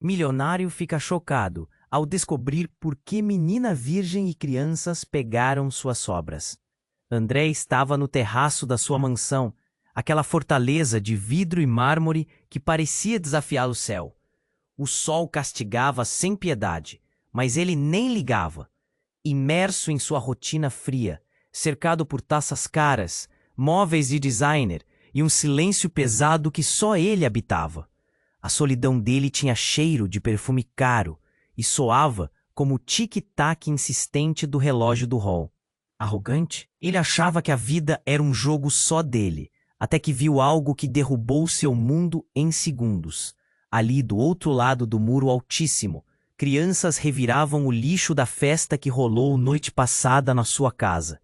Milionário fica chocado ao descobrir por que menina virgem e crianças pegaram suas sobras. André estava no terraço da sua mansão, aquela fortaleza de vidro e mármore que parecia desafiar o céu. O sol castigava sem piedade, mas ele nem ligava. Imerso em sua rotina fria, cercado por taças caras, móveis de designer e um silêncio pesado que só ele habitava. A solidão dele tinha cheiro de perfume caro e soava como o tic-tac insistente do relógio do hall. Arrogante, ele achava que a vida era um jogo só dele, até que viu algo que derrubou seu mundo em segundos. Ali do outro lado do muro altíssimo, crianças reviravam o lixo da festa que rolou noite passada na sua casa.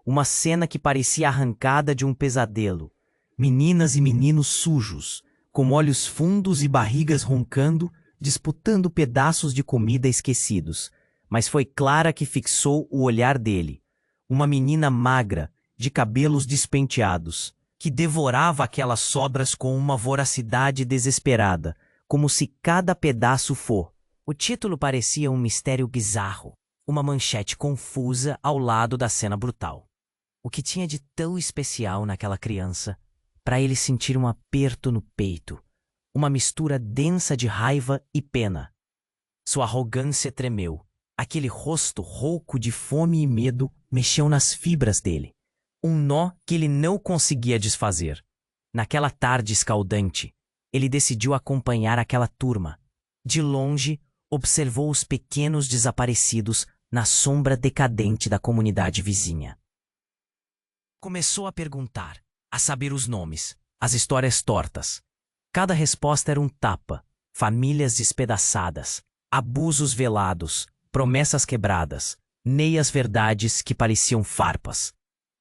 Uma cena que parecia arrancada de um pesadelo. Meninas e meninos sujos, com olhos fundos e barrigas roncando, disputando pedaços de comida esquecidos. Mas foi Clara que fixou o olhar dele. Uma menina magra, de cabelos despenteados, que devorava aquelas sobras com uma voracidade desesperada, como se cada pedaço for. O título parecia um mistério bizarro, uma manchete confusa ao lado da cena brutal. O que tinha de tão especial naquela criança, para ele sentir um aperto no peito, uma mistura densa de raiva e pena. Sua arrogância tremeu. Aquele rosto rouco de fome e medo mexeu nas fibras dele. Um nó que ele não conseguia desfazer. Naquela tarde escaldante, ele decidiu acompanhar aquela turma. De longe, observou os pequenos desaparecidos na sombra decadente da comunidade vizinha. Começou a perguntar, a saber os nomes, as histórias tortas. Cada resposta era um tapa, famílias despedaçadas, abusos velados, promessas quebradas, meias verdades que pareciam farpas.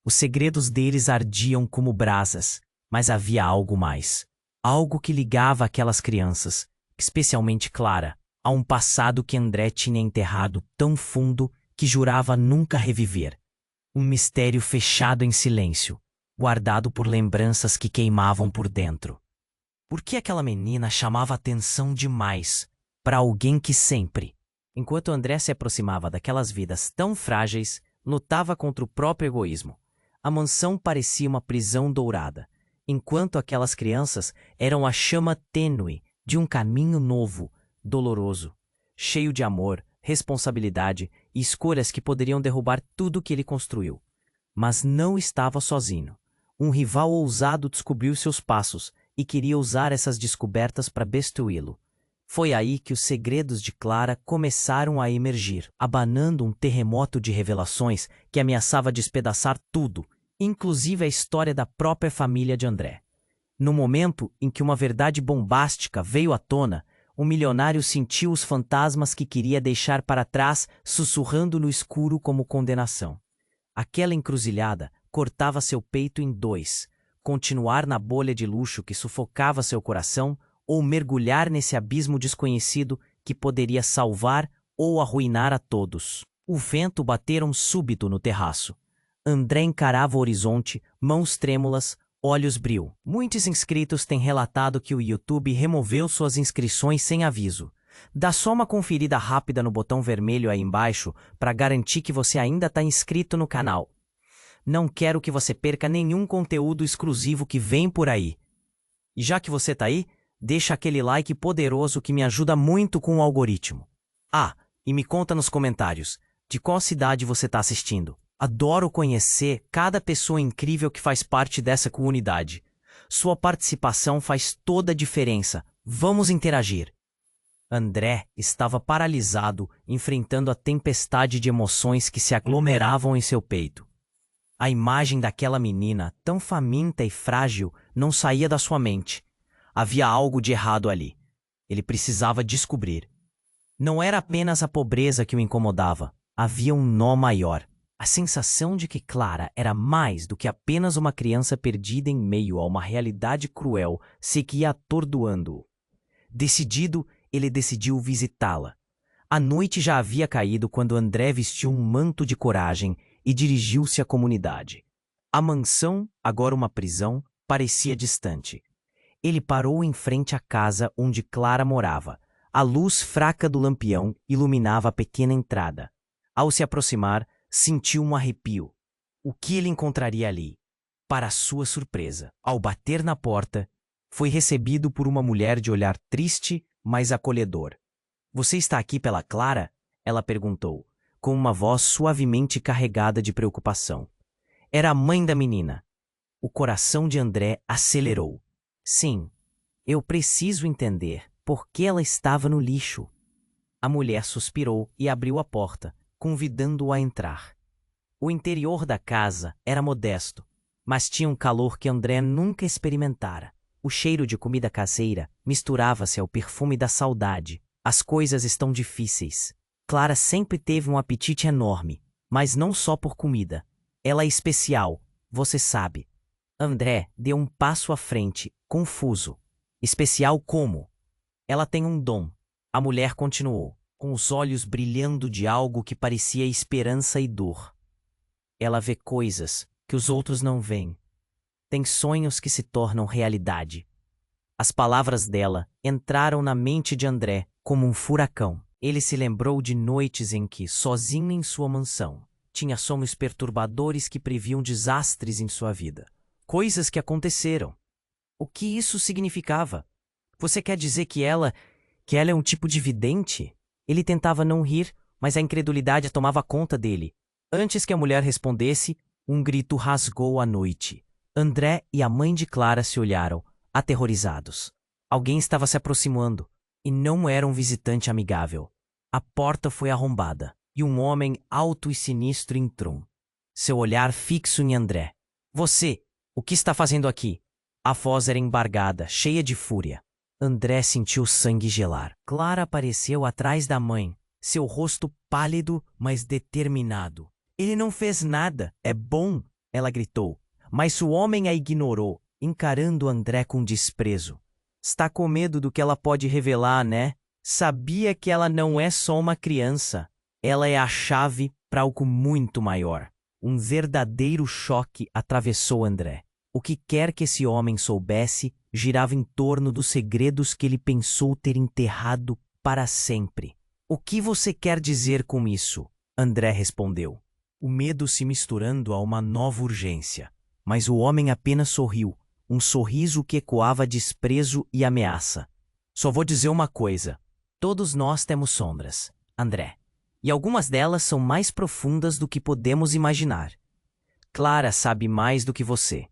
Os segredos deles ardiam como brasas, mas havia algo mais. Algo que ligava aquelas crianças, especialmente Clara, a um passado que André tinha enterrado tão fundo que jurava nunca reviver. Um mistério fechado em silêncio, guardado por lembranças que queimavam por dentro. Por que aquela menina chamava atenção demais para alguém que sempre, enquanto André se aproximava daquelas vidas tão frágeis, lutava contra o próprio egoísmo? A mansão parecia uma prisão dourada, enquanto aquelas crianças eram a chama tênue de um caminho novo, doloroso, cheio de amor, responsabilidade e escolhas que poderiam derrubar tudo que ele construiu. Mas não estava sozinho. Um rival ousado descobriu seus passos e queria usar essas descobertas para destruí-lo. Foi aí que os segredos de Clara começaram a emergir, abanando um terremoto de revelações que ameaçava despedaçar tudo, inclusive a história da própria família de André. No momento em que uma verdade bombástica veio à tona, o milionário sentiu os fantasmas que queria deixar para trás, sussurrando no escuro como condenação. Aquela encruzilhada cortava seu peito em dois: continuar na bolha de luxo que sufocava seu coração ou mergulhar nesse abismo desconhecido que poderia salvar ou arruinar a todos. O vento batera súbito no terraço. André encarava o horizonte, mãos trêmulas, olhos brilham. Muitos inscritos têm relatado que o YouTube removeu suas inscrições sem aviso. Dá só uma conferida rápida no botão vermelho aí embaixo para garantir que você ainda está inscrito no canal. Não quero que você perca nenhum conteúdo exclusivo que vem por aí. E já que você está aí, deixa aquele like poderoso que me ajuda muito com o algoritmo. Ah, e me conta nos comentários, de qual cidade você está assistindo. Adoro conhecer cada pessoa incrível que faz parte dessa comunidade. Sua participação faz toda a diferença. Vamos interagir. André estava paralisado, enfrentando a tempestade de emoções que se aglomeravam em seu peito. A imagem daquela menina, tão faminta e frágil, não saía da sua mente. Havia algo de errado ali. Ele precisava descobrir. Não era apenas a pobreza que o incomodava. Havia um nó maior. A sensação de que Clara era mais do que apenas uma criança perdida em meio a uma realidade cruel seguia atordoando-o. Decidido, ele decidiu visitá-la. A noite já havia caído quando André vestiu um manto de coragem e dirigiu-se à comunidade. A mansão, agora uma prisão, parecia distante. Ele parou em frente à casa onde Clara morava, A luz fraca do lampião iluminava a pequena entrada. Ao se aproximar, sentiu um arrepio. O que ele encontraria ali? Para sua surpresa, ao bater na porta, foi recebido por uma mulher de olhar triste, mas acolhedor. "Você está aqui pela Clara?" ela perguntou, com uma voz suavemente carregada de preocupação. Era a mãe da menina. O coração de André acelerou. "Sim, eu preciso entender por que ela estava no lixo." A mulher suspirou e abriu a porta, convidando-o a entrar. O interior da casa era modesto, mas tinha um calor que André nunca experimentara. O cheiro de comida caseira misturava-se ao perfume da saudade. As coisas estão difíceis. Clara sempre teve um apetite enorme, mas não só por comida. Ela é especial, você sabe. André deu um passo à frente, confuso. Especial como? Ela tem um dom. A mulher continuou, com os olhos brilhando de algo que parecia esperança e dor. Ela vê coisas que os outros não veem. Tem sonhos que se tornam realidade. As palavras dela entraram na mente de André como um furacão. Ele se lembrou de noites em que, sozinho em sua mansão, tinha sonhos perturbadores que previam desastres em sua vida. Coisas que aconteceram. O que isso significava? Você quer dizer que ela é um tipo de vidente? Ele tentava não rir, mas a incredulidade tomava conta dele. Antes que a mulher respondesse, um grito rasgou a noite. André e a mãe de Clara se olharam, aterrorizados. Alguém estava se aproximando, e não era um visitante amigável. A porta foi arrombada, e um homem alto e sinistro entrou. Seu olhar fixo em André. "Você, o que está fazendo aqui?" A voz era embargada, cheia de fúria. André sentiu sangue gelar. Clara apareceu atrás da mãe, seu rosto pálido, mas determinado. "Ele não fez nada, é bom," ela gritou. Mas o homem a ignorou, encarando André com desprezo. "Está com medo do que ela pode revelar, né? Sabia que ela não é só uma criança. Ela é a chave para algo muito maior." Um verdadeiro choque atravessou André. O que quer que esse homem soubesse girava em torno dos segredos que ele pensou ter enterrado para sempre. "O que você quer dizer com isso?" André respondeu, o medo se misturando a uma nova urgência. Mas o homem apenas sorriu, um sorriso que ecoava desprezo e ameaça. "Só vou dizer uma coisa. Todos nós temos sombras, André. E algumas delas são mais profundas do que podemos imaginar. Clara sabe mais do que você."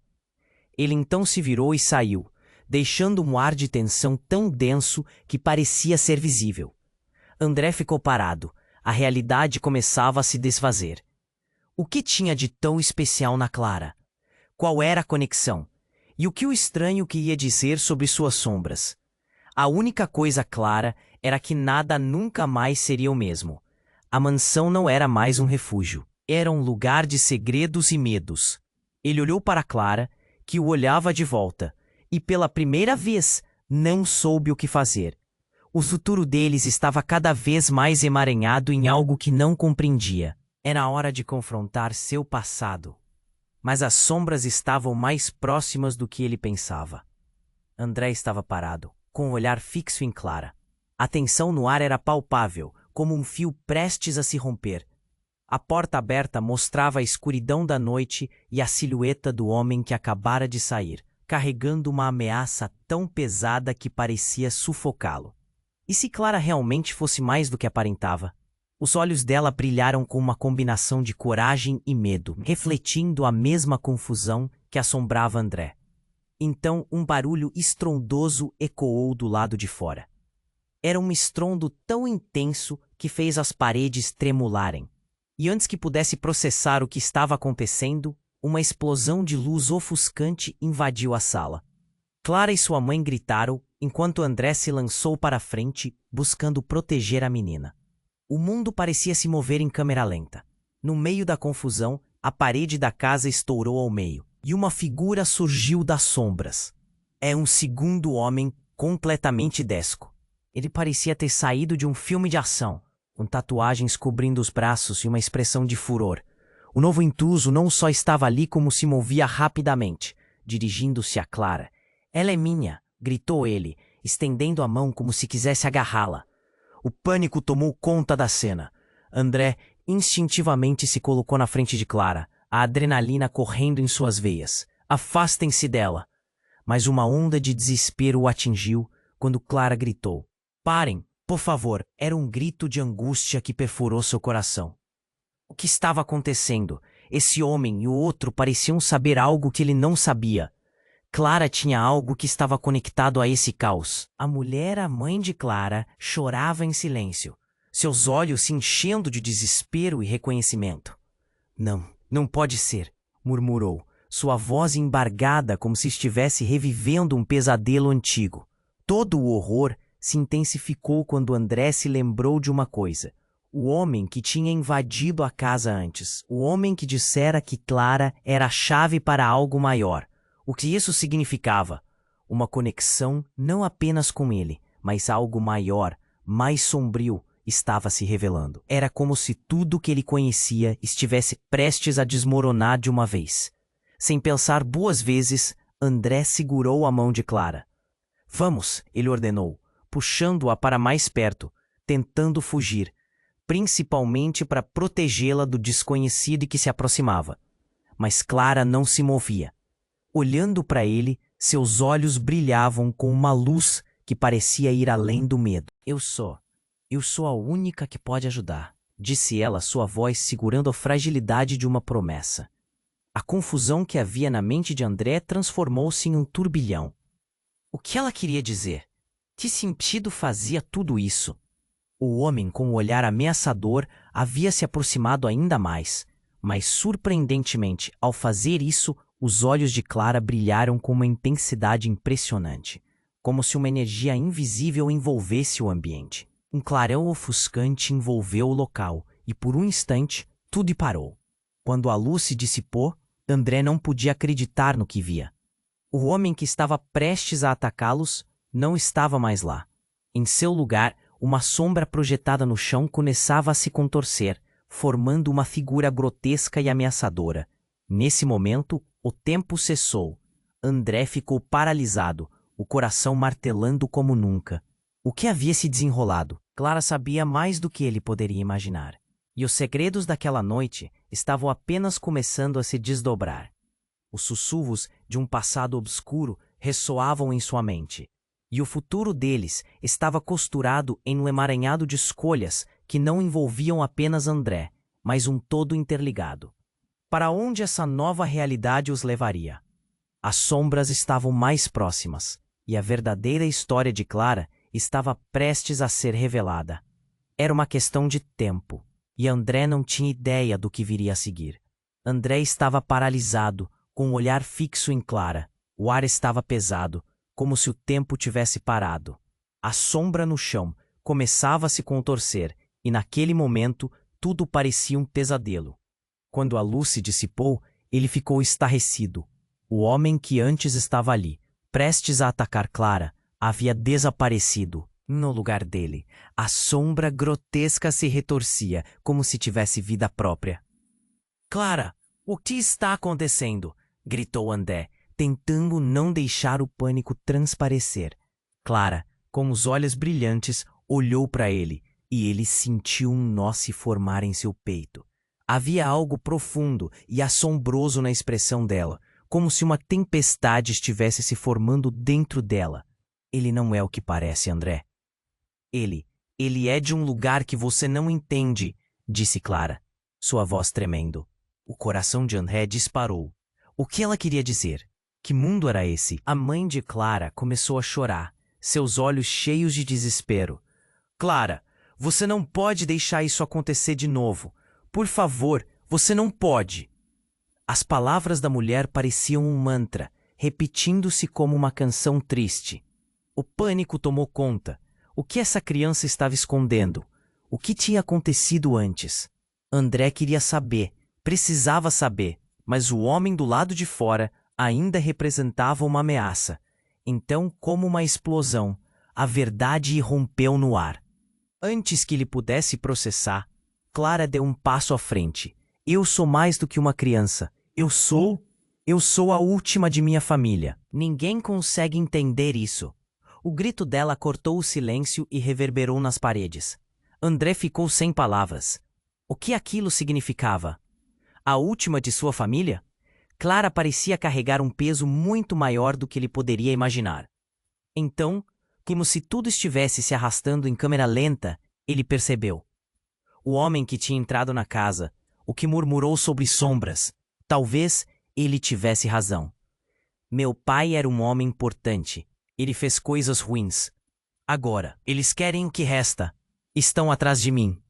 Ele então se virou e saiu, deixando um ar de tensão tão denso que parecia ser visível. André ficou parado. A realidade começava a se desfazer. O que tinha de tão especial na Clara? Qual era a conexão? E o que o estranho queria dizer sobre suas sombras? A única coisa clara era que nada nunca mais seria o mesmo. A mansão não era mais um refúgio. Era um lugar de segredos e medos. Ele olhou para Clara, que o olhava de volta, e pela primeira vez não soube o que fazer. O futuro deles estava cada vez mais emaranhado em algo que não compreendia. Era hora de confrontar seu passado. Mas as sombras estavam mais próximas do que ele pensava. André estava parado, com o olhar fixo em Clara. A tensão no ar era palpável, como um fio prestes a se romper. A porta aberta mostrava a escuridão da noite e a silhueta do homem que acabara de sair, carregando uma ameaça tão pesada que parecia sufocá-lo. E se Clara realmente fosse mais do que aparentava? Os olhos dela brilharam com uma combinação de coragem e medo, refletindo a mesma confusão que assombrava André. Então um barulho estrondoso ecoou do lado de fora. Era um estrondo tão intenso que fez as paredes tremularem. E antes que pudesse processar o que estava acontecendo, uma explosão de luz ofuscante invadiu a sala. Clara e sua mãe gritaram, enquanto André se lançou para a frente, buscando proteger a menina. O mundo parecia se mover em câmera lenta. No meio da confusão, a parede da casa estourou ao meio, e uma figura surgiu das sombras. É um segundo homem completamente desco. Ele parecia ter saído de um filme de ação, com tatuagens cobrindo os braços e uma expressão de furor. O novo intruso não só estava ali como se movia rapidamente, dirigindo-se a Clara. "Ela é minha", gritou ele, estendendo a mão como se quisesse agarrá-la. O pânico tomou conta da cena. André instintivamente se colocou na frente de Clara, a adrenalina correndo em suas veias. Afastem-se dela! Mas uma onda de desespero o atingiu quando Clara gritou. Parem, por favor! Era um grito de angústia que perfurou seu coração. O que estava acontecendo? Esse homem e o outro pareciam saber algo que ele não sabia. Clara tinha algo que estava conectado a esse caos. A mulher, a mãe de Clara, chorava em silêncio, seus olhos se enchendo de desespero e reconhecimento. Não pode ser, murmurou, sua voz embargada como se estivesse revivendo um pesadelo antigo. Todo o horror se intensificou quando André se lembrou de uma coisa. O homem que tinha invadido a casa antes. O homem que dissera que Clara era a chave para algo maior. O que isso significava? Uma conexão não apenas com ele, mas algo maior, mais sombrio, estava se revelando. Era como se tudo que ele conhecia estivesse prestes a desmoronar de uma vez. Sem pensar duas vezes, André segurou a mão de Clara. Vamos, ele ordenou, puxando-a para mais perto, tentando fugir, principalmente para protegê-la do desconhecido que se aproximava. Mas Clara não se movia. Olhando para ele, seus olhos brilhavam com uma luz que parecia ir além do medo. Eu sou a única que pode ajudar, disse ela, sua voz segurando a fragilidade de uma promessa. A confusão que havia na mente de André transformou-se em um turbilhão. O que ela queria dizer? Que sentido fazia tudo isso? O homem, com o olhar ameaçador, havia se aproximado ainda mais, mas surpreendentemente, ao fazer isso, os olhos de Clara brilharam com uma intensidade impressionante, como se uma energia invisível envolvesse o ambiente. Um clarão ofuscante envolveu o local e, por um instante, tudo parou. Quando a luz se dissipou, André não podia acreditar no que via. O homem que estava prestes a atacá-los não estava mais lá. Em seu lugar, uma sombra projetada no chão começava a se contorcer, formando uma figura grotesca e ameaçadora. Nesse momento, o tempo cessou. André ficou paralisado, o coração martelando como nunca. O que havia se desenrolado? Clara sabia mais do que ele poderia imaginar. E os segredos daquela noite estavam apenas começando a se desdobrar. Os sussurros de um passado obscuro ressoavam em sua mente. E o futuro deles estava costurado em um emaranhado de escolhas que não envolviam apenas André, mas um todo interligado. Para onde essa nova realidade os levaria? As sombras estavam mais próximas, e a verdadeira história de Clara estava prestes a ser revelada. Era uma questão de tempo, e André não tinha ideia do que viria a seguir. André estava paralisado, com o olhar fixo em Clara. O ar estava pesado, como se o tempo tivesse parado. A sombra no chão começava a se contorcer, e naquele momento tudo parecia um pesadelo. Quando a luz se dissipou, ele ficou estarrecido. O homem que antes estava ali, prestes a atacar Clara, havia desaparecido. No lugar dele, a sombra grotesca se retorcia, como se tivesse vida própria. Clara, o que está acontecendo? Gritou André, tentando não deixar o pânico transparecer. Clara, com os olhos brilhantes, olhou para ele, e ele sentiu um nó se formar em seu peito. Havia algo profundo e assombroso na expressão dela, como se uma tempestade estivesse se formando dentro dela. Ele não é o que parece, André. Ele é de um lugar que você não entende, disse Clara, sua voz tremendo. O coração de André disparou. O que ela queria dizer? Que mundo era esse? A mãe de Clara começou a chorar, seus olhos cheios de desespero. Clara, você não pode deixar isso acontecer de novo. Por favor, você não pode. As palavras da mulher pareciam um mantra, repetindo-se como uma canção triste. O pânico tomou conta. O que essa criança estava escondendo? O que tinha acontecido antes? André queria saber, precisava saber, mas o homem do lado de fora ainda representava uma ameaça. Então, como uma explosão, a verdade irrompeu no ar. Antes que ele pudesse processar, Clara deu um passo à frente. Eu sou mais do que uma criança. Eu sou a última de minha família. Ninguém consegue entender isso. O grito dela cortou o silêncio e reverberou nas paredes. André ficou sem palavras. O que aquilo significava? A última de sua família? Clara parecia carregar um peso muito maior do que ele poderia imaginar. Então, como se tudo estivesse se arrastando em câmera lenta, ele percebeu. O homem que tinha entrado na casa, o que murmurou sobre sombras, talvez ele tivesse razão. Meu pai era um homem importante. Ele fez coisas ruins. Agora, eles querem o que resta. Estão atrás de mim.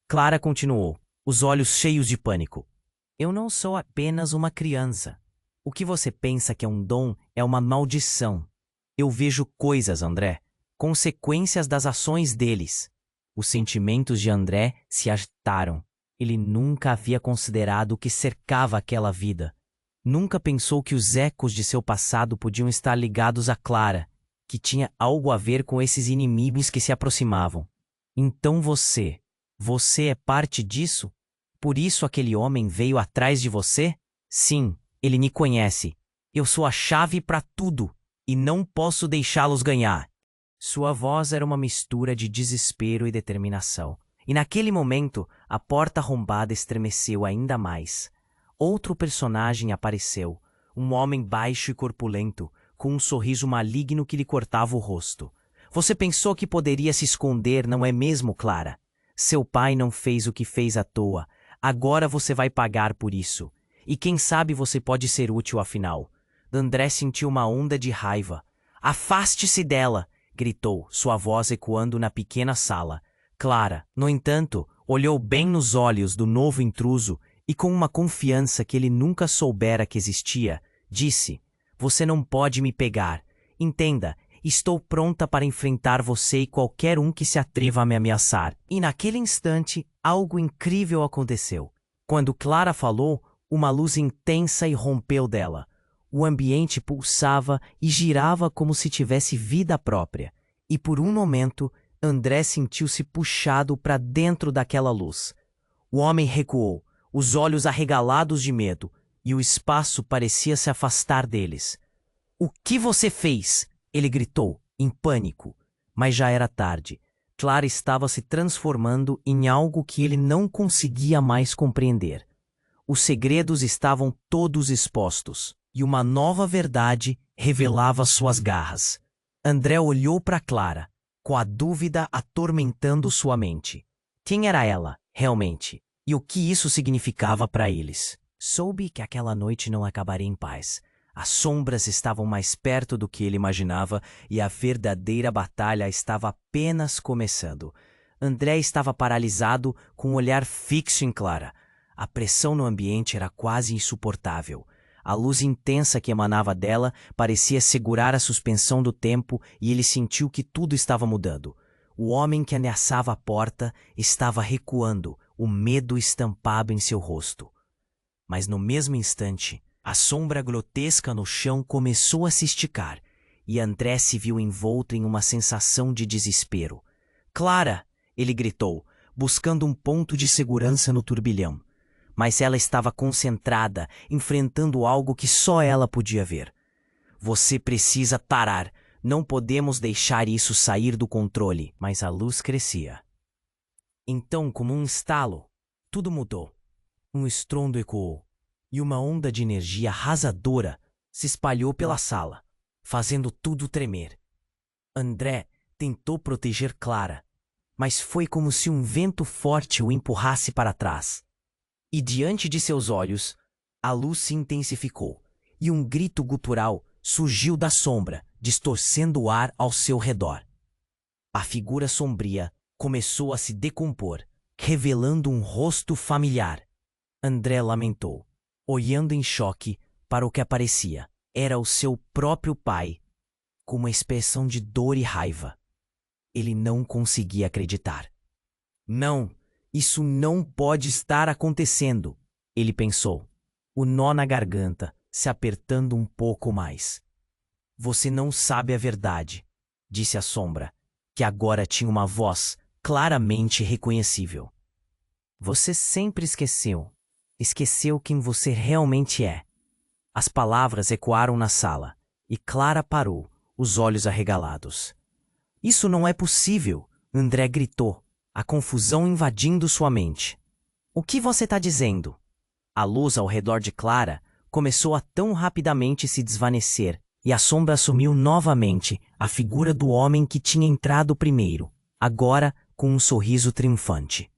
Clara continuou, os olhos cheios de pânico. Eu não sou apenas uma criança. O que você pensa que é um dom é uma maldição. Eu vejo coisas, André, consequências das ações deles. Os sentimentos de André se agitaram. Ele nunca havia considerado o que cercava aquela vida. Nunca pensou que os ecos de seu passado podiam estar ligados a Clara, que tinha algo a ver com esses inimigos que se aproximavam. Então você é parte disso? Por isso aquele homem veio atrás de você? Sim, ele me conhece. Eu sou a chave para tudo e não posso deixá-los ganhar. Sua voz era uma mistura de desespero e determinação. E naquele momento, a porta arrombada estremeceu ainda mais. Outro personagem apareceu, um homem baixo e corpulento, com um sorriso maligno que lhe cortava o rosto. Você pensou que poderia se esconder, não é mesmo, Clara? Seu pai não fez o que fez à toa. Agora você vai pagar por isso. E quem sabe você pode ser útil afinal. André sentiu uma onda de raiva. Afaste-se dela! Gritou, sua voz ecoando na pequena sala. Clara, no entanto, olhou bem nos olhos do novo intruso e com uma confiança que ele nunca soubera que existia, disse, você não pode me pegar. Entenda, estou pronta para enfrentar você e qualquer um que se atreva a me ameaçar. E naquele instante, algo incrível aconteceu. Quando Clara falou, uma luz intensa irrompeu dela. O ambiente pulsava e girava como se tivesse vida própria. E por um momento, André sentiu-se puxado para dentro daquela luz. O homem recuou, os olhos arregalados de medo, e o espaço parecia se afastar deles. O que você fez? Ele gritou, em pânico. Mas já era tarde. Clara estava se transformando em algo que ele não conseguia mais compreender. Os segredos estavam todos expostos, e uma nova verdade revelava suas garras. André olhou para Clara, com a dúvida atormentando sua mente. Quem era ela, realmente? E o que isso significava para eles? Soube que aquela noite não acabaria em paz. As sombras estavam mais perto do que ele imaginava e a verdadeira batalha estava apenas começando. André estava paralisado, com um olhar fixo em Clara. A pressão no ambiente era quase insuportável. A luz intensa que emanava dela parecia segurar a suspensão do tempo e ele sentiu que tudo estava mudando. O homem que ameaçava a porta estava recuando, o medo estampado em seu rosto. Mas no mesmo instante, a sombra grotesca no chão começou a se esticar e André se viu envolto em uma sensação de desespero. Clara! Ele gritou, buscando um ponto de segurança no turbilhão. Mas ela estava concentrada, enfrentando algo que só ela podia ver. Você precisa parar. Não podemos deixar isso sair do controle. Mas a luz crescia. Então, como um estalo, tudo mudou. Um estrondo ecoou, e uma onda de energia arrasadora se espalhou pela sala, fazendo tudo tremer. André tentou proteger Clara, mas foi como se um vento forte o empurrasse para trás. E diante de seus olhos, a luz se intensificou, e um grito gutural surgiu da sombra, distorcendo o ar ao seu redor. A figura sombria começou a se decompor, revelando um rosto familiar. André lamentou, olhando em choque para o que aparecia. Era o seu próprio pai, com uma expressão de dor e raiva. Ele não conseguia acreditar. Não, isso não pode estar acontecendo, ele pensou, o nó na garganta se apertando um pouco mais. Você não sabe a verdade, disse a sombra, que agora tinha uma voz claramente reconhecível. Você sempre esqueceu. Esqueceu quem você realmente é. As palavras ecoaram na sala, e Clara parou, os olhos arregalados. Isso não é possível, André gritou, a confusão invadindo sua mente. O que você está dizendo? A luz ao redor de Clara começou a tão rapidamente se desvanecer, e a sombra assumiu novamente a figura do homem que tinha entrado primeiro, agora com um sorriso triunfante.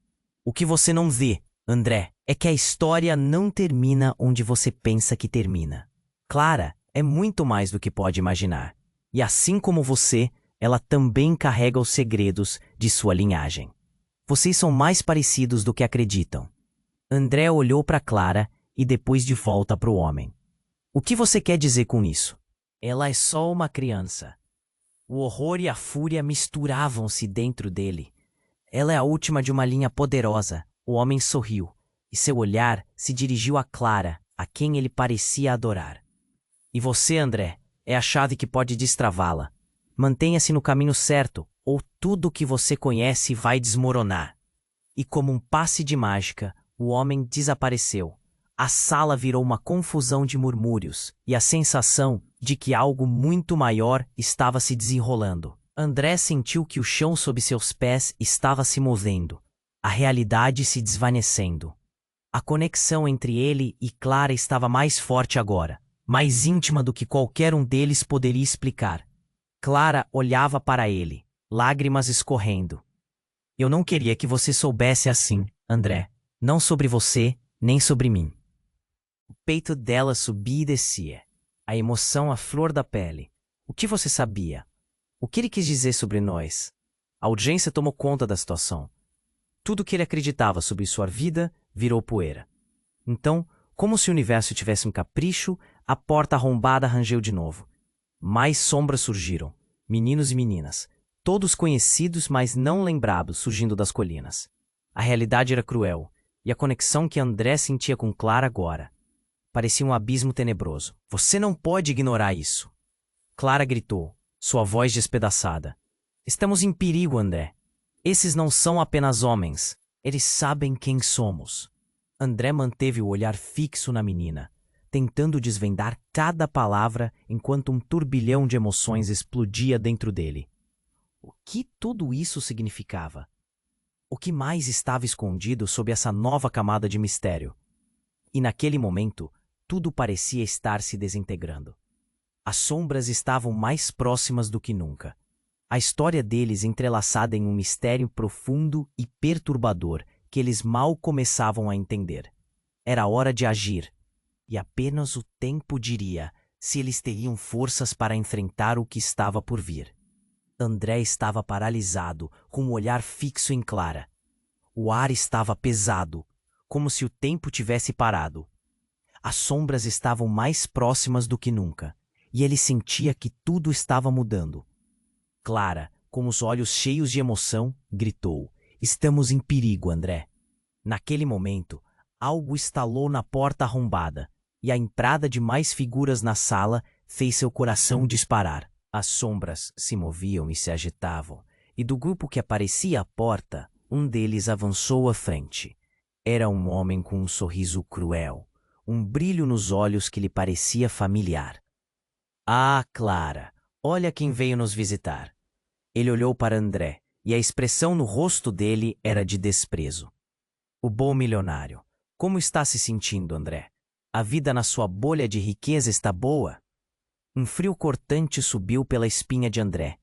O que você não vê, André, é que a história não termina onde você pensa que termina. Clara é muito mais do que pode imaginar, e assim como você, ela também carrega os segredos de sua linhagem. Vocês são mais parecidos do que acreditam. André olhou para Clara e depois de volta para o homem. O que você quer dizer com isso? Ela é só uma criança. O horror e a fúria misturavam-se dentro dele. Ela é a última de uma linha poderosa. O homem sorriu, e seu olhar se dirigiu a Clara, a quem ele parecia adorar. E você, André, é a chave que pode destravá-la. Mantenha-se no caminho certo, ou tudo o que você conhece vai desmoronar. E como um passe de mágica, o homem desapareceu. A sala virou uma confusão de murmúrios e a sensação de que algo muito maior estava se desenrolando. André sentiu que o chão sob seus pés estava se movendo, a realidade se desvanecendo. A conexão entre ele e Clara estava mais forte agora, mais íntima do que qualquer um deles poderia explicar. Clara olhava para ele, lágrimas escorrendo. Eu não queria que você soubesse assim, André. Não sobre você, nem sobre mim. O peito dela subia e descia, a emoção à flor da pele. O que você sabia? O que ele quis dizer sobre nós? A audiência tomou conta da situação. Tudo que ele acreditava sobre sua vida virou poeira. Então, como se o universo tivesse um capricho, a porta arrombada rangeu de novo. Mais sombras surgiram, meninos e meninas, todos conhecidos, mas não lembrados, surgindo das colinas. A realidade era cruel, e a conexão que André sentia com Clara agora parecia um abismo tenebroso. Você não pode ignorar isso. Clara gritou, sua voz despedaçada. Estamos em perigo, André. Esses não são apenas homens. Eles sabem quem somos. André manteve o olhar fixo na menina, tentando desvendar cada palavra enquanto um turbilhão de emoções explodia dentro dele. O que tudo isso significava? O que mais estava escondido sob essa nova camada de mistério? E naquele momento, tudo parecia estar se desintegrando. As sombras estavam mais próximas do que nunca. A história deles entrelaçada em um mistério profundo e perturbador que eles mal começavam a entender. Era hora de agir, e apenas o tempo diria se eles teriam forças para enfrentar o que estava por vir. André estava paralisado, com o olhar fixo em Clara. O ar estava pesado, como se o tempo tivesse parado. As sombras estavam mais próximas do que nunca, e ele sentia que tudo estava mudando. Clara, com os olhos cheios de emoção, gritou: Estamos em perigo, André. Naquele momento, algo estalou na porta arrombada, e a entrada de mais figuras na sala fez seu coração disparar. As sombras se moviam e se agitavam, e do grupo que aparecia à porta, um deles avançou à frente. Era um homem com um sorriso cruel, um brilho nos olhos que lhe parecia familiar. Ah, Clara, olha quem veio nos visitar. Ele olhou para André, e a expressão no rosto dele era de desprezo. O bom milionário. Como está se sentindo, André? A vida na sua bolha de riqueza está boa? Um frio cortante subiu pela espinha de André.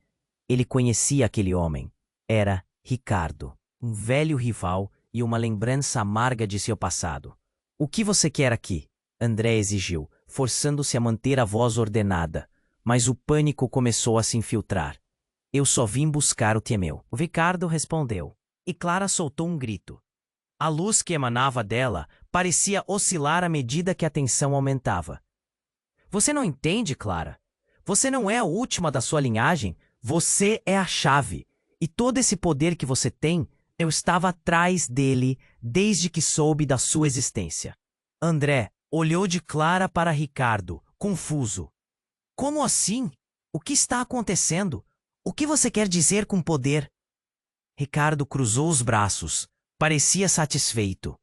Ele conhecia aquele homem. Era Ricardo, um velho rival e uma lembrança amarga de seu passado. O que você quer aqui? André exigiu, forçando-se a manter a voz ordenada, mas o pânico começou a se infiltrar. Eu só vim buscar o que é meu. O Ricardo respondeu, e Clara soltou um grito. A luz que emanava dela parecia oscilar à medida que a tensão aumentava. Você não entende, Clara? Você não é a última da sua linhagem, você é a chave. E todo esse poder que você tem, eu estava atrás dele desde que soube da sua existência. André olhou de Clara para Ricardo, confuso. Como assim? O que está acontecendo? O que você quer dizer com poder? Ricardo cruzou os braços. Parecia satisfeito.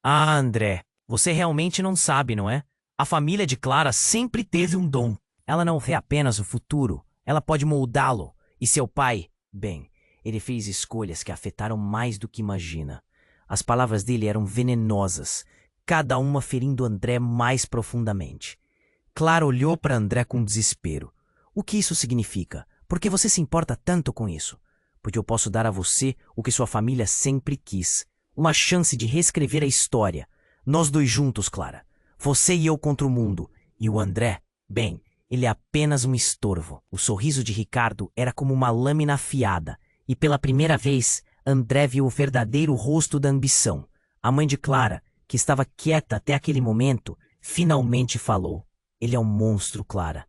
Ah, André, você realmente não sabe, não é? A família de Clara sempre teve um dom. Ela não vê apenas o futuro, ela pode moldá-lo. E seu pai, bem, ele fez escolhas que afetaram mais do que imagina. As palavras dele eram venenosas, cada uma ferindo André mais profundamente. Clara olhou para André com desespero. O que isso significa? Por que você se importa tanto com isso? Porque eu posso dar a você o que sua família sempre quis. Uma chance de reescrever a história. Nós dois juntos, Clara. Você e eu contra o mundo. E o André, bem, ele é apenas um estorvo. O sorriso de Ricardo era como uma lâmina afiada. E pela primeira vez, André viu o verdadeiro rosto da ambição. A mãe de Clara, que estava quieta até aquele momento, finalmente falou. Ele é um monstro, Clara.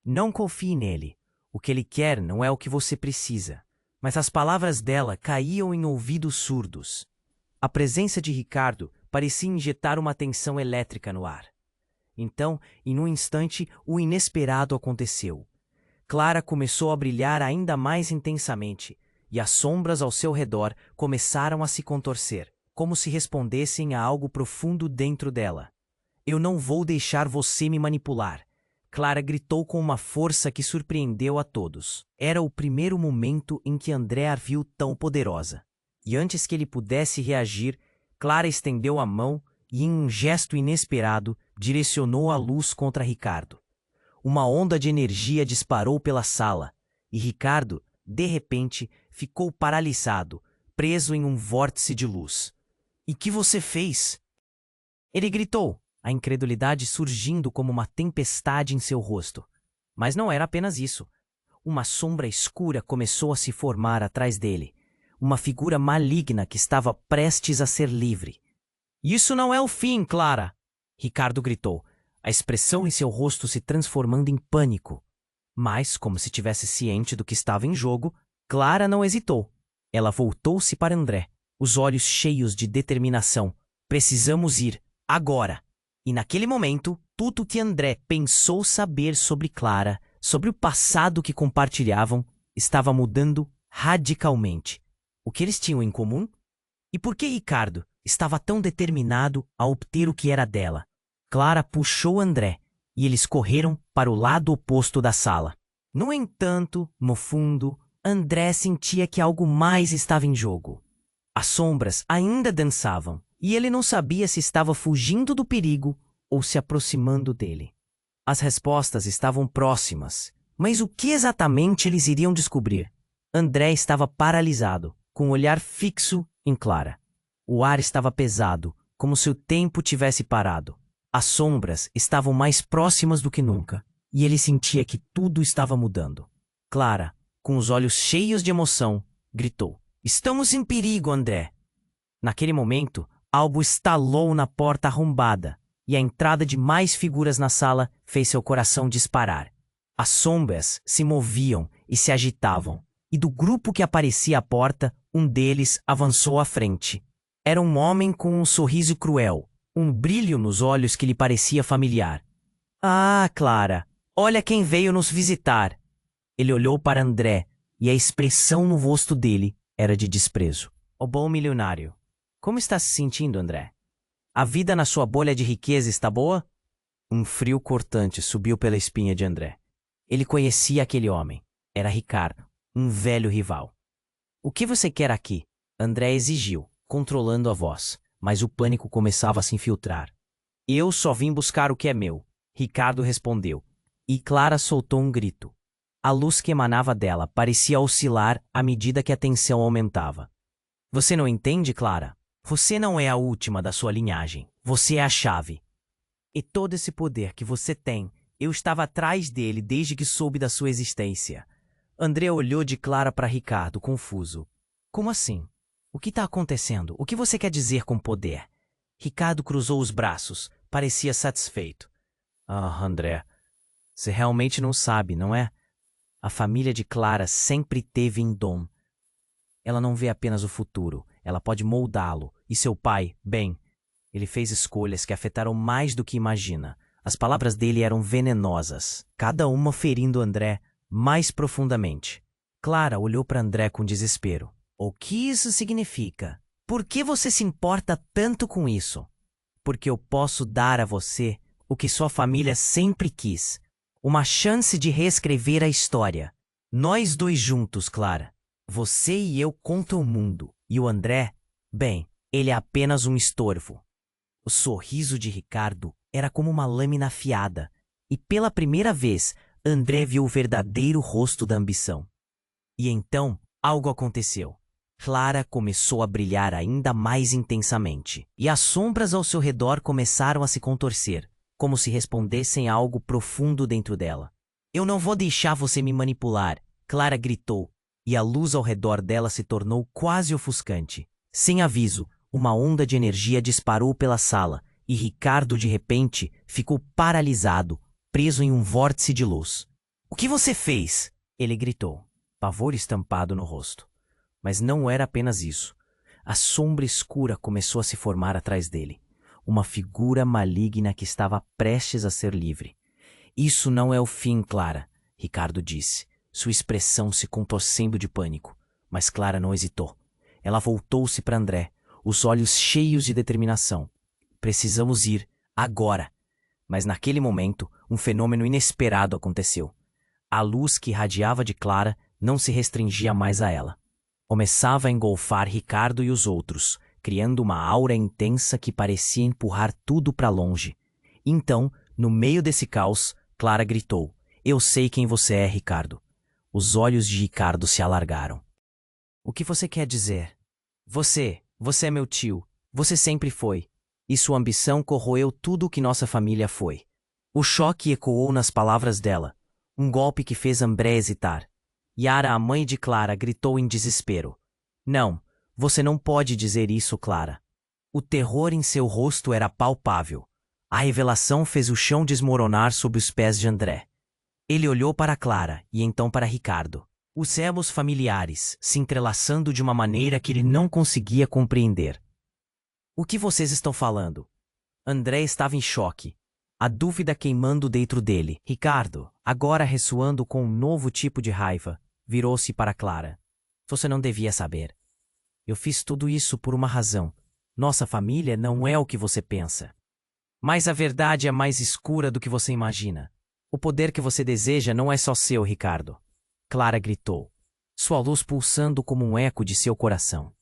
Não confie nele. O que ele quer não é o que você precisa. Mas as palavras dela caíam em ouvidos surdos. A presença de Ricardo parecia injetar uma tensão elétrica no ar. Então, em um instante, o inesperado aconteceu. Clara começou a brilhar ainda mais intensamente, e as sombras ao seu redor começaram a se contorcer, como se respondessem a algo profundo dentro dela. Eu não vou deixar você me manipular. Clara gritou com uma força que surpreendeu a todos. Era o primeiro momento em que André a viu tão poderosa. E antes que ele pudesse reagir, Clara estendeu a mão e, em um gesto inesperado, direcionou a luz contra Ricardo. Uma onda de energia disparou pela sala, e Ricardo, de repente, ficou paralisado, preso em um vórtice de luz. "E que você fez?" Ele gritou, a incredulidade surgindo como uma tempestade em seu rosto. Mas não era apenas isso. Uma sombra escura começou a se formar atrás dele. Uma figura maligna que estava prestes a ser livre. "Isso não é o fim, Clara!" Ricardo gritou, a expressão em seu rosto se transformando em pânico. Mas, como se tivesse ciente do que estava em jogo, Clara não hesitou. Ela voltou-se para André, os olhos cheios de determinação. "Precisamos ir, agora!" E naquele momento, tudo que André pensou saber sobre Clara, sobre o passado que compartilhavam, estava mudando radicalmente. O que eles tinham em comum? E por que Ricardo estava tão determinado a obter o que era dela? Clara puxou André, e eles correram para o lado oposto da sala. No entanto, no fundo, André sentia que algo mais estava em jogo. As sombras ainda dançavam, e ele não sabia se estava fugindo do perigo ou se aproximando dele. As respostas estavam próximas, mas o que exatamente eles iriam descobrir? André estava paralisado, com o olhar fixo em Clara. O ar estava pesado, como se o tempo tivesse parado. As sombras estavam mais próximas do que nunca, e ele sentia que tudo estava mudando. Clara, com os olhos cheios de emoção, gritou: "Estamos em perigo, André!" Naquele momento, algo estalou na porta arrombada, e a entrada de mais figuras na sala fez seu coração disparar. As sombras se moviam e se agitavam, e do grupo que aparecia à porta, um deles avançou à frente. Era um homem com um sorriso cruel, um brilho nos olhos que lhe parecia familiar. "Ah, Clara, olha quem veio nos visitar!" Ele olhou para André, e a expressão no rosto dele era de desprezo. "O bom milionário, como está se sentindo, André? A vida na sua bolha de riqueza está boa?" Um frio cortante subiu pela espinha de André. Ele conhecia aquele homem. Era Ricardo, um velho rival. "O que você quer aqui?" André exigiu, controlando a voz, mas o pânico começava a se infiltrar. "Eu só vim buscar o que é meu", Ricardo respondeu, e Clara soltou um grito. A luz que emanava dela parecia oscilar à medida que a tensão aumentava. "Você não entende, Clara? Você não é a última da sua linhagem. Você é a chave. E todo esse poder que você tem, eu estava atrás dele desde que soube da sua existência." André olhou de Clara para Ricardo, confuso. "Como assim? O que está acontecendo? O que você quer dizer com poder?" Ricardo cruzou os braços. Parecia satisfeito. "Ah, André, você realmente não sabe, não é? A família de Clara sempre teve em dom. Ela não vê apenas o futuro, ela pode moldá-lo. E seu pai, bem, ele fez escolhas que afetaram mais do que imagina. As palavras dele eram venenosas, cada uma ferindo André mais profundamente." Clara olhou para André com desespero. "O que isso significa? Por que você se importa tanto com isso?" "Porque eu posso dar a você o que sua família sempre quis. Uma chance de reescrever a história." Nós dois juntos, Clara. Você e eu contra o mundo. E o André? Bem, ele é apenas um estorvo. O sorriso de Ricardo era como uma lâmina afiada, e pela primeira vez, André viu o verdadeiro rosto da ambição. E então, algo aconteceu. Clara começou a brilhar ainda mais intensamente, e as sombras ao seu redor começaram a se contorcer, como se respondessem a algo profundo dentro dela. Eu não vou deixar você me manipular, Clara gritou, e a luz ao redor dela se tornou quase ofuscante. Sem aviso, uma onda de energia disparou pela sala, e Ricardo, de repente, ficou paralisado, preso em um vórtice de luz. O que você fez? Ele gritou, pavor estampado no rosto. Mas não era apenas isso. A sombra escura começou a se formar atrás dele. Uma figura maligna que estava prestes a ser livre. Isso não é o fim, Clara, Ricardo disse, sua expressão se contorcendo de pânico. Mas Clara não hesitou. Ela voltou-se para André, os olhos cheios de determinação. Precisamos ir, agora. Mas naquele momento, um fenômeno inesperado aconteceu. A luz que irradiava de Clara não se restringia mais a ela. Começava a engolfar Ricardo e os outros, criando uma aura intensa que parecia empurrar tudo para longe. Então, no meio desse caos, Clara gritou, eu sei quem você é, Ricardo. Os olhos de Ricardo se alargaram. O que você quer dizer? Você é meu tio. Você sempre foi. E sua ambição corroeu tudo o que nossa família foi. O choque ecoou nas palavras dela. Um golpe que fez André hesitar. Yara, a mãe de Clara, gritou em desespero. Não, você não pode dizer isso, Clara. O terror em seu rosto era palpável. A revelação fez o chão desmoronar sob os pés de André. Ele olhou para Clara e então para Ricardo. Os emos familiares se entrelaçando de uma maneira que ele não conseguia compreender. O que vocês estão falando? André estava em choque, a dúvida queimando dentro dele. Ricardo, agora ressoando com um novo tipo de raiva, virou-se para Clara. Você não devia saber. Eu fiz tudo isso por uma razão. Nossa família não é o que você pensa. Mas a verdade é mais escura do que você imagina. O poder que você deseja não é só seu, Ricardo. Clara gritou, sua luz pulsando como um eco de seu coração.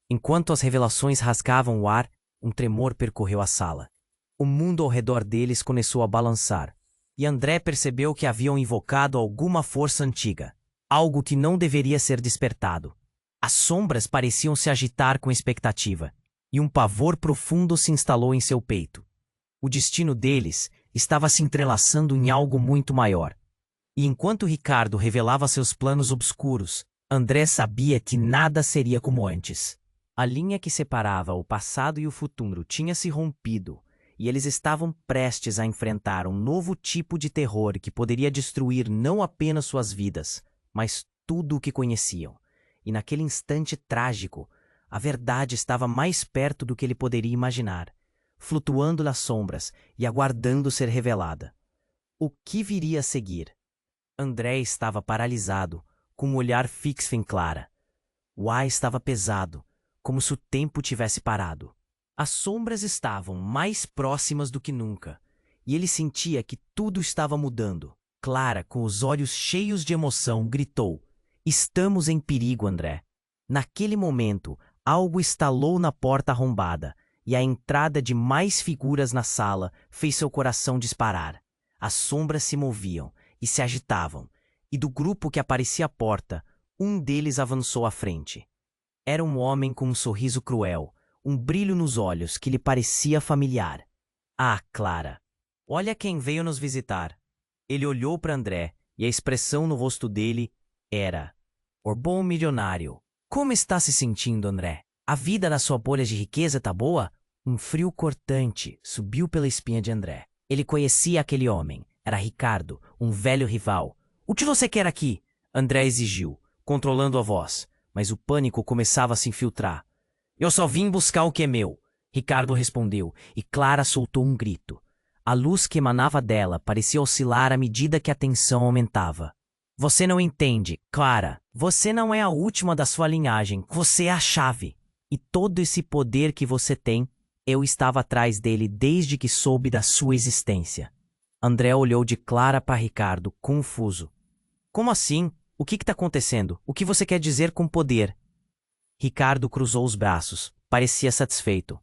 Enquanto as revelações rasgavam o ar, um tremor percorreu a sala. O mundo ao redor deles começou a balançar, e André percebeu que haviam invocado alguma força antiga, algo que não deveria ser despertado. As sombras pareciam se agitar com expectativa, e um pavor profundo se instalou em seu peito. O destino deles estava se entrelaçando em algo muito maior. E enquanto Ricardo revelava seus planos obscuros, André sabia que nada seria como antes. A linha que separava o passado e o futuro tinha se rompido, e eles estavam prestes a enfrentar um novo tipo de terror que poderia destruir não apenas suas vidas, mas tudo o que conheciam. E naquele instante trágico, a verdade estava mais perto do que ele poderia imaginar, flutuando nas sombras e aguardando ser revelada. O que viria a seguir? André estava paralisado, com um olhar fixo em Clara. O ar estava pesado, como se o tempo tivesse parado. As sombras estavam mais próximas do que nunca, e ele sentia que tudo estava mudando. Clara, com os olhos cheios de emoção, gritou, estamos em perigo, André. Naquele momento, algo estalou na porta arrombada, e a entrada de mais figuras na sala fez seu coração disparar. As sombras se moviam e se agitavam, e do grupo que aparecia à porta, um deles avançou à frente. Era um homem com um sorriso cruel, um brilho nos olhos que lhe parecia familiar. Ah, Clara! Olha quem veio nos visitar. Ele olhou para André, e a expressão no rosto dele era: o bom milionário. Como está se sentindo, André? A vida na sua bolha de riqueza tá boa? Um frio cortante subiu pela espinha de André. Ele conhecia aquele homem. Era Ricardo, um velho rival. O que você quer aqui? André exigiu, controlando a voz, mas o pânico começava a se infiltrar. Eu só vim buscar o que é meu, Ricardo respondeu, e Clara soltou um grito. A luz que emanava dela parecia oscilar à medida que a tensão aumentava. Você não entende, Clara. Você não é a última da sua linhagem. Você é a chave. E todo esse poder que você tem, eu estava atrás dele desde que soube da sua existência. André olhou de Clara para Ricardo, confuso. Como assim? O que está acontecendo? O que você quer dizer com poder? Ricardo cruzou os braços. Parecia satisfeito.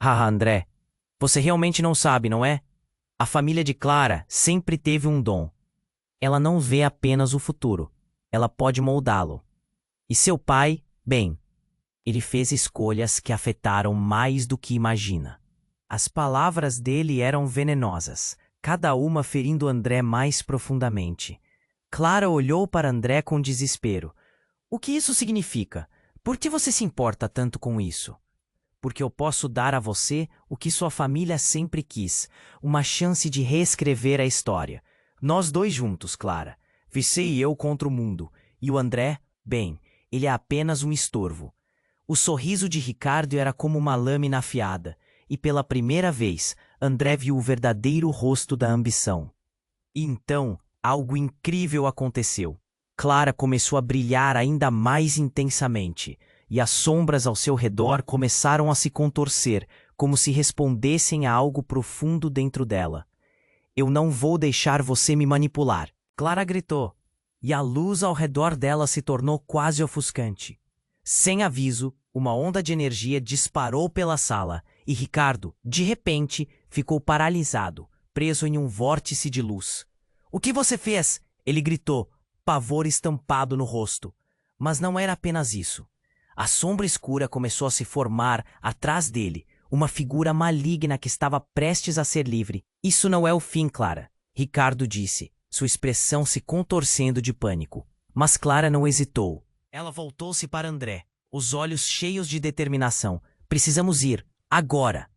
Haha, André. Você realmente não sabe, não é? A família de Clara sempre teve um dom. Ela não vê apenas o futuro. Ela pode moldá-lo. E seu pai, bem, ele fez escolhas que afetaram mais do que imagina. As palavras dele eram venenosas, cada uma ferindo André mais profundamente. Clara olhou para André com desespero. O que isso significa? Por que você se importa tanto com isso? Porque eu posso dar a você o que sua família sempre quis, uma chance de reescrever a história. Nós dois juntos, Clara. Você e eu contra o mundo. E o André, bem, ele é apenas um estorvo. O sorriso de Ricardo era como uma lâmina afiada, e pela primeira vez, André viu o verdadeiro rosto da ambição. E então, algo incrível aconteceu. Clara começou a brilhar ainda mais intensamente, e as sombras ao seu redor começaram a se contorcer, como se respondessem a algo profundo dentro dela. Eu não vou deixar você me manipular, Clara gritou, e a luz ao redor dela se tornou quase ofuscante. Sem aviso, uma onda de energia disparou pela sala, e Ricardo, de repente, ficou paralisado, preso em um vórtice de luz. O que você fez? Ele gritou, pavor estampado no rosto. Mas não era apenas isso. A sombra escura começou a se formar atrás dele, uma figura maligna que estava prestes a ser livre. Isso não é o fim, Clara, Ricardo disse, sua expressão se contorcendo de pânico. Mas Clara não hesitou. Ela voltou-se para André, os olhos cheios de determinação. Precisamos ir, agora!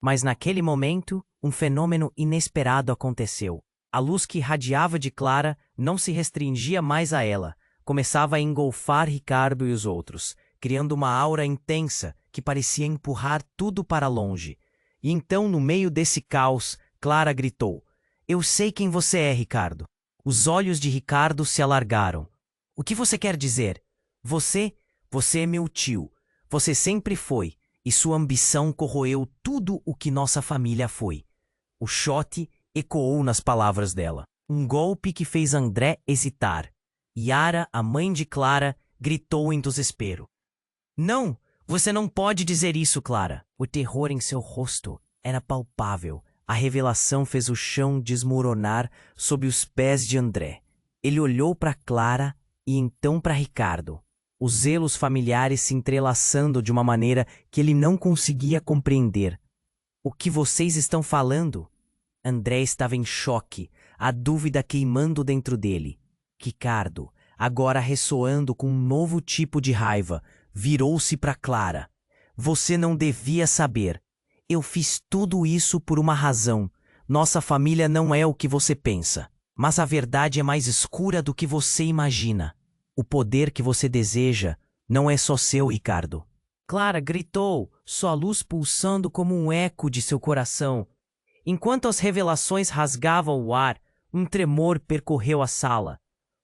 Mas naquele momento, um fenômeno inesperado aconteceu. A luz que irradiava de Clara não se restringia mais a ela. Começava a engolfar Ricardo e os outros, criando uma aura intensa que parecia empurrar tudo para longe. E então, no meio desse caos, Clara gritou: Eu sei quem você é, Ricardo. Os olhos de Ricardo se alargaram. O que você quer dizer? Você é meu tio. Você sempre foi, e sua ambição corroeu tudo o que nossa família foi. O choque ecoou nas palavras dela. Um golpe que fez André hesitar. Yara, a mãe de Clara, gritou em desespero. Não! Você não pode dizer isso, Clara! O terror em seu rosto era palpável. A revelação fez o chão desmoronar sob os pés de André. Ele olhou para Clara e então para Ricardo. Os elos familiares se entrelaçando de uma maneira que ele não conseguia compreender. O que vocês estão falando? André estava em choque, a dúvida queimando dentro dele. Ricardo, agora ressoando com um novo tipo de raiva, virou-se para Clara. Você não devia saber. Eu fiz tudo isso por uma razão. Nossa família não é o que você pensa. Mas a verdade é mais escura do que você imagina. O poder que você deseja não é só seu, Ricardo. Clara gritou, sua luz pulsando como um eco de seu coração. Enquanto as revelações rasgavam o ar, um tremor percorreu a sala.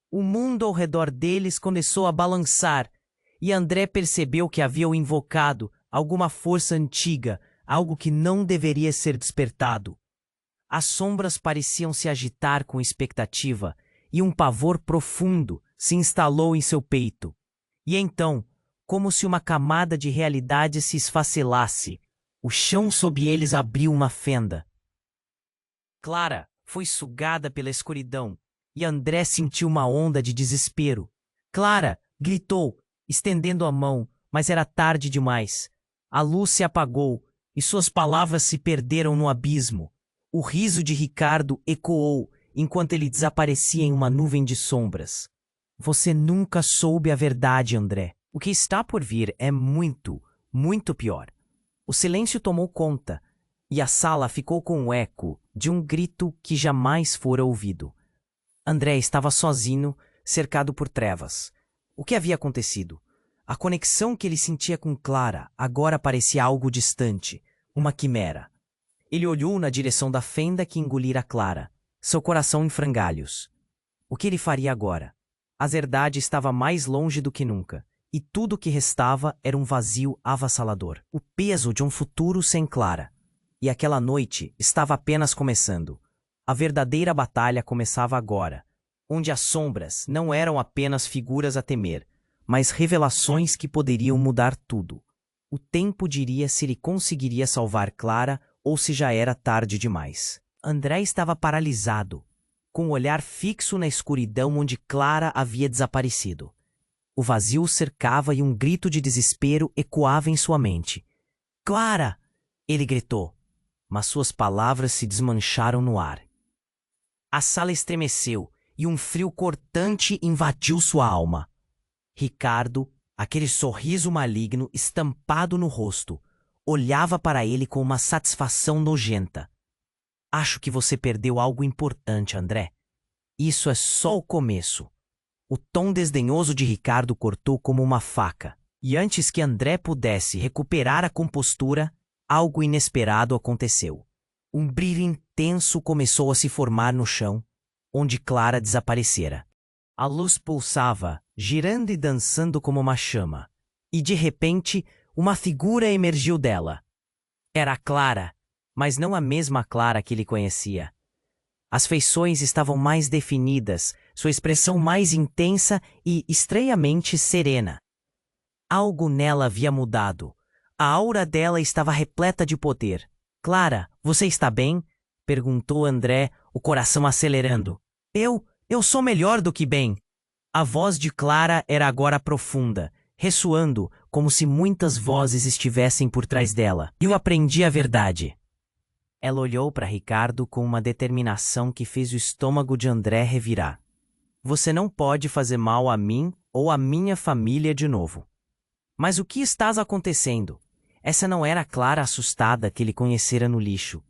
O mundo ao redor deles começou a balançar, e André percebeu que haviam invocado alguma força antiga, algo que não deveria ser despertado. As sombras pareciam se agitar com expectativa, e um pavor profundo se instalou em seu peito. E então, como se uma camada de realidade se esfacelasse, o chão sob eles abriu uma fenda. Clara foi sugada pela escuridão, e André sentiu uma onda de desespero. Clara! Gritou, estendendo a mão, mas era tarde demais. A luz se apagou, e suas palavras se perderam no abismo. O riso de Ricardo ecoou, enquanto ele desaparecia em uma nuvem de sombras. Você nunca soube a verdade, André. O que está por vir é muito, muito pior. O silêncio tomou conta, e a sala ficou com o eco de um grito que jamais fora ouvido. André estava sozinho, cercado por trevas. O que havia acontecido? A conexão que ele sentia com Clara agora parecia algo distante, uma quimera. Ele olhou na direção da fenda que engolira Clara, seu coração em frangalhos. O que ele faria agora? A verdade estava mais longe do que nunca, e tudo o que restava era um vazio avassalador. O peso de um futuro sem Clara. E aquela noite estava apenas começando. A verdadeira batalha começava agora. onde as sombras não eram apenas figuras a temer, mas revelações que poderiam mudar tudo. O tempo diria se ele conseguiria salvar Clara ou se já era tarde demais. André estava paralisado, com o olhar fixo na escuridão onde Clara havia desaparecido. O vazio o cercava e um grito de desespero ecoava em sua mente. "Clara!" ele gritou, mas suas palavras se desmancharam no ar. A sala estremeceu e um frio cortante invadiu sua alma. Ricardo, aquele sorriso maligno estampado no rosto, olhava para ele com uma satisfação nojenta. "Acho que você perdeu algo importante, André. Isso é só o começo." O tom desdenhoso de Ricardo cortou como uma faca, e antes que André pudesse recuperar a compostura, algo inesperado aconteceu. Um brilho intenso começou a se formar no chão, onde Clara desaparecera. A luz pulsava, girando e dançando como uma chama, e de repente, uma figura emergiu dela. Era Clara, mas não a mesma Clara que ele conhecia. As feições estavam mais definidas, sua expressão mais intensa e estranhamente serena. Algo nela havia mudado. A aura dela estava repleta de poder. "Clara, você está bem?" perguntou André, o coração acelerando. Eu sou melhor do que bem." A voz de Clara era agora profunda, ressoando como se muitas vozes estivessem por trás dela. "Eu aprendi a verdade." Ela olhou para Ricardo com uma determinação que fez o estômago de André revirar. "Você não pode fazer mal a mim ou à minha família de novo." "Mas o que está acontecendo?" Essa não era a Clara assustada que ele conhecera no lixo.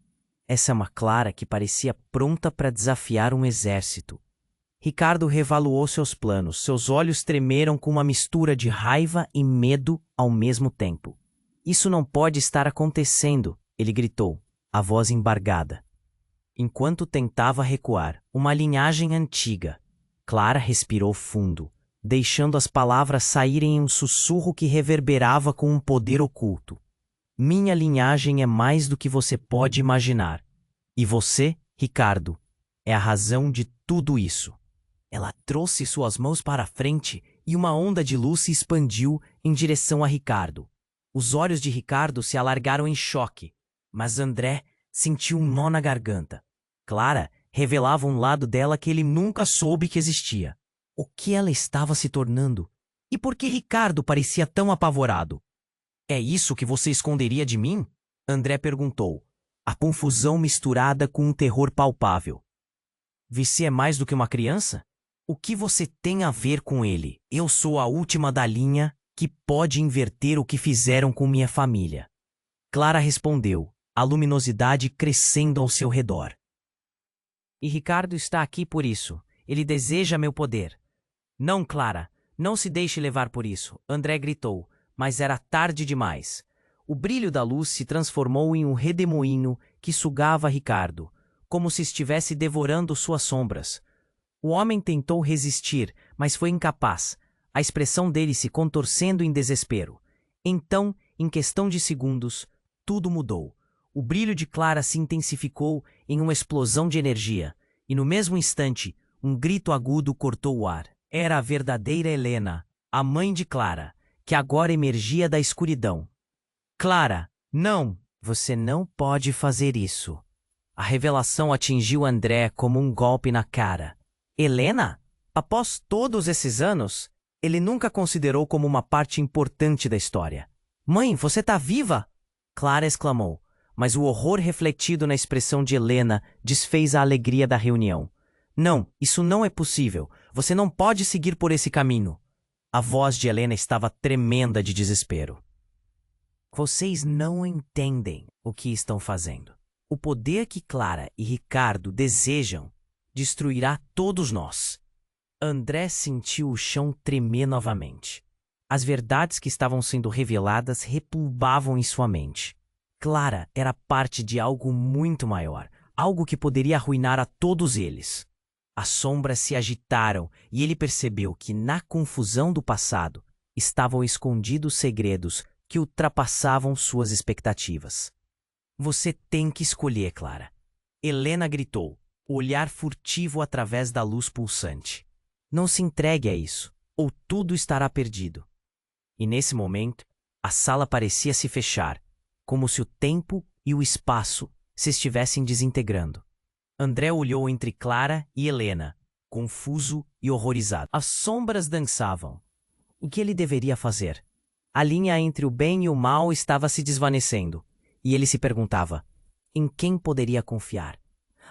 Essa é uma Clara que parecia pronta para desafiar um exército. Ricardo revaluou seus planos. Seus olhos tremeram com uma mistura de raiva e medo ao mesmo tempo. "Isso não pode estar acontecendo", ele gritou, a voz embargada. Enquanto tentava recuar, uma linhagem antiga. Clara respirou fundo, deixando as palavras saírem em um sussurro que reverberava com um poder oculto. "Minha linhagem é mais do que você pode imaginar. E você, Ricardo, é a razão de tudo isso." Ela trouxe suas mãos para a frente e uma onda de luz se expandiu em direção a Ricardo. Os olhos de Ricardo se alargaram em choque, mas André sentiu um nó na garganta. Clara revelava um lado dela que ele nunca soube que existia. O que ela estava se tornando? E por que Ricardo parecia tão apavorado? "É isso que você esconderia de mim?" André perguntou, a confusão misturada com um terror palpável. "Você é mais do que uma criança? O que você tem a ver com ele? Eu sou a última da linha que pode inverter o que fizeram com minha família." Clara respondeu, a luminosidade crescendo ao seu redor. "E Ricardo está aqui por isso. Ele deseja meu poder." "Não, Clara, não se deixe levar por isso", André gritou, mas era tarde demais. O brilho da luz se transformou em um redemoinho que sugava Ricardo, como se estivesse devorando suas sombras. O homem tentou resistir, mas foi incapaz, a expressão dele se contorcendo em desespero. Então, em questão de segundos, tudo mudou. O brilho de Clara se intensificou em uma explosão de energia, e no mesmo instante, um grito agudo cortou o ar. Era a verdadeira Helena, a mãe de Clara, que agora emergia da escuridão. "Clara, não! Você não pode fazer isso." A revelação atingiu André como um golpe na cara. Helena? Após todos esses anos, ele nunca considerou como uma parte importante da história. "Mãe, você está viva?" Clara exclamou, mas o horror refletido na expressão de Helena desfez a alegria da reunião. "Não, isso não é possível. Você não pode seguir por esse caminho." A voz de Helena estava tremenda de desespero. "Vocês não entendem o que estão fazendo. O poder que Clara e Ricardo desejam destruirá todos nós." André sentiu o chão tremer novamente. As verdades que estavam sendo reveladas repulbavam em sua mente. Clara era parte de algo muito maior, algo que poderia arruinar a todos eles. As sombras se agitaram e ele percebeu que, na confusão do passado, estavam escondidos segredos que ultrapassavam suas expectativas. "Você tem que escolher, Clara." Helena gritou, o olhar furtivo através da luz pulsante. Não se entregue a isso, ou tudo estará perdido. E nesse momento, a sala parecia se fechar, como se o tempo e o espaço se estivessem desintegrando. André olhou entre Clara e Helena, confuso e horrorizado. As sombras dançavam. O que ele deveria fazer? A linha entre o bem e o mal estava se desvanecendo, e ele se perguntava: em quem poderia confiar?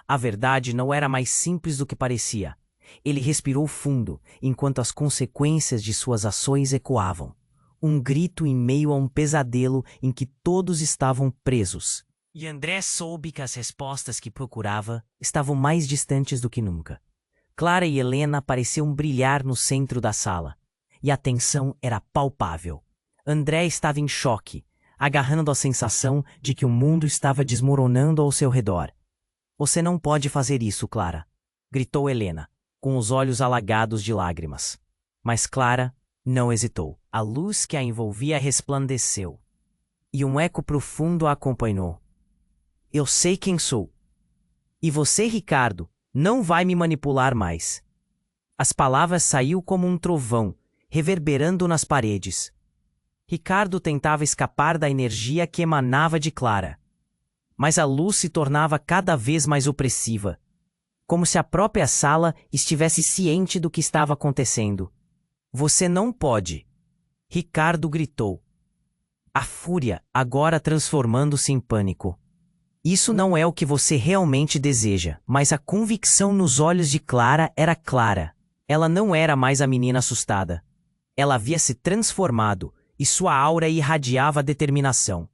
A verdade não era mais simples do que parecia. Ele respirou fundo, enquanto as consequências de suas ações ecoavam. Um grito em meio a um pesadelo em que todos estavam presos. E André soube que as respostas que procurava estavam mais distantes do que nunca. Clara e Helena pareciam brilhar no centro da sala, e a tensão era palpável. André estava em choque, agarrando a sensação de que o mundo estava desmoronando ao seu redor. Você não pode fazer isso, Clara, gritou Helena, com os olhos alagados de lágrimas. Mas Clara não hesitou. A luz que a envolvia resplandeceu, e um eco profundo a acompanhou. Eu sei quem sou. E você, Ricardo, não vai me manipular mais. As palavras saíram como um trovão, reverberando nas paredes. Ricardo tentava escapar da energia que emanava de Clara. Mas a luz se tornava cada vez mais opressiva, como se a própria sala estivesse ciente do que estava acontecendo. Você não pode! Ricardo gritou. A fúria agora transformando-se em pânico. Isso não é o que você realmente deseja, mas a convicção nos olhos de Clara era clara. Ela não era mais a menina assustada. Ela havia se transformado e sua aura irradiava determinação.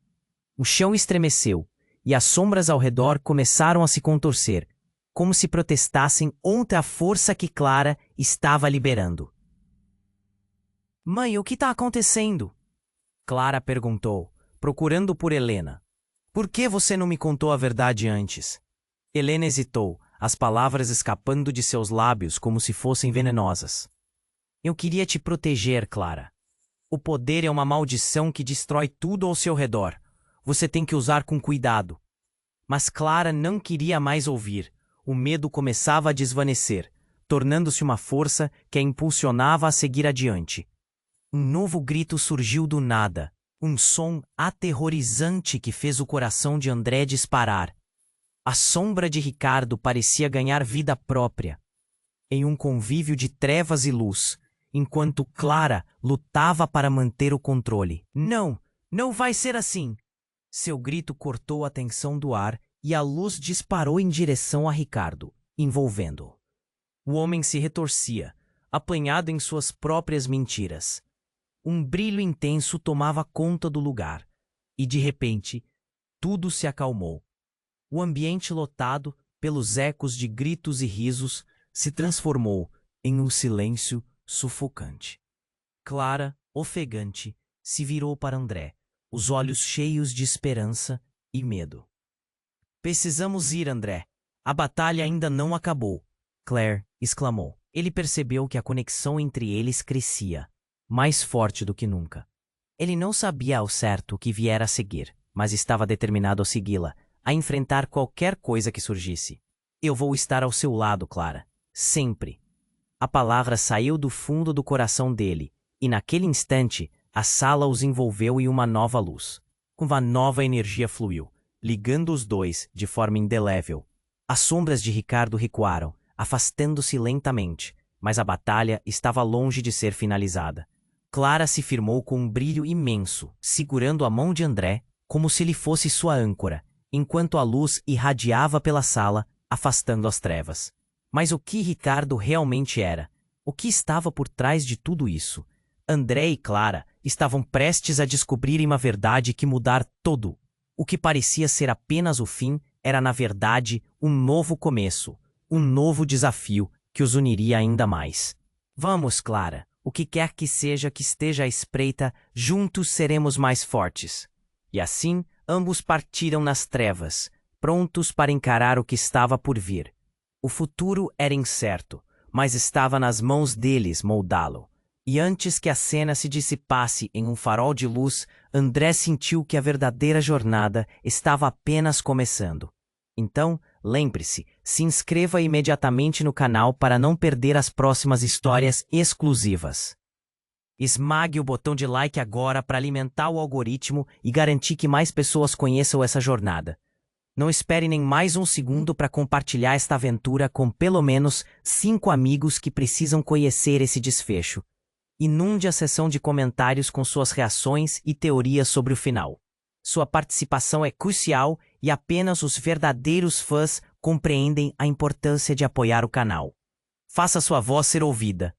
O chão estremeceu e as sombras ao redor começaram a se contorcer, como se protestassem contra a força que Clara estava liberando. Mãe, o que está acontecendo? Clara perguntou, procurando por Helena. Por que você não me contou a verdade antes? Helena hesitou, as palavras escapando de seus lábios como se fossem venenosas. Eu queria te proteger, Clara. O poder é uma maldição que destrói tudo ao seu redor. Você tem que usar com cuidado. Mas Clara não queria mais ouvir. O medo começava a desvanecer, tornando-se uma força que a impulsionava a seguir adiante. Um novo grito surgiu do nada, um som aterrorizante que fez o coração de André disparar. A sombra de Ricardo parecia ganhar vida própria, em um convívio de trevas e luz, enquanto Clara lutava para manter o controle. Não, não vai ser assim! Seu grito cortou a tensão do ar e a luz disparou em direção a Ricardo, envolvendo-o. O homem se retorcia, apanhado em suas próprias mentiras. Um brilho intenso tomava conta do lugar, e de repente, tudo se acalmou. O ambiente lotado pelos ecos de gritos e risos se transformou em um silêncio sufocante. Clara, ofegante, se virou para André, os olhos cheios de esperança e medo. Precisamos ir, André. A batalha ainda não acabou, Claire exclamou. Ele percebeu que a conexão entre eles crescia, mais forte do que nunca. Ele não sabia ao certo o que viera a seguir, mas estava determinado a segui-la, a enfrentar qualquer coisa que surgisse. Eu vou estar ao seu lado, Clara. Sempre. A palavra saiu do fundo do coração dele, e naquele instante, a sala os envolveu em uma nova luz. Uma nova energia fluiu, ligando os dois de forma indelével. As sombras de Ricardo recuaram, afastando-se lentamente, mas a batalha estava longe de ser finalizada. Clara se firmou com um brilho imenso, segurando a mão de André como se ele fosse sua âncora, enquanto a luz irradiava pela sala, afastando as trevas. Mas o que Ricardo realmente era? O que estava por trás de tudo isso? André e Clara estavam prestes a descobrirem uma verdade que mudar todo. O que parecia ser apenas o fim era, na verdade, um novo começo, um novo desafio que os uniria ainda mais. Vamos, Clara. O que quer que seja que esteja à espreita, juntos seremos mais fortes. E assim, ambos partiram nas trevas, prontos para encarar o que estava por vir. O futuro era incerto, mas estava nas mãos deles moldá-lo. E antes que a cena se dissipasse em um farol de luz, André sentiu que a verdadeira jornada estava apenas começando. Então, lembre-se, Se inscreva imediatamente no canal para não perder as próximas histórias exclusivas. Esmague o botão de like agora para alimentar o algoritmo e garantir que mais pessoas conheçam essa jornada. Não espere nem mais um segundo para compartilhar esta aventura com pelo menos 5 amigos que precisam conhecer esse desfecho. Inunde a seção de comentários com suas reações e teorias sobre o final. Sua participação é crucial e apenas os verdadeiros fãs compreendem a importância de apoiar o canal. Faça sua voz ser ouvida.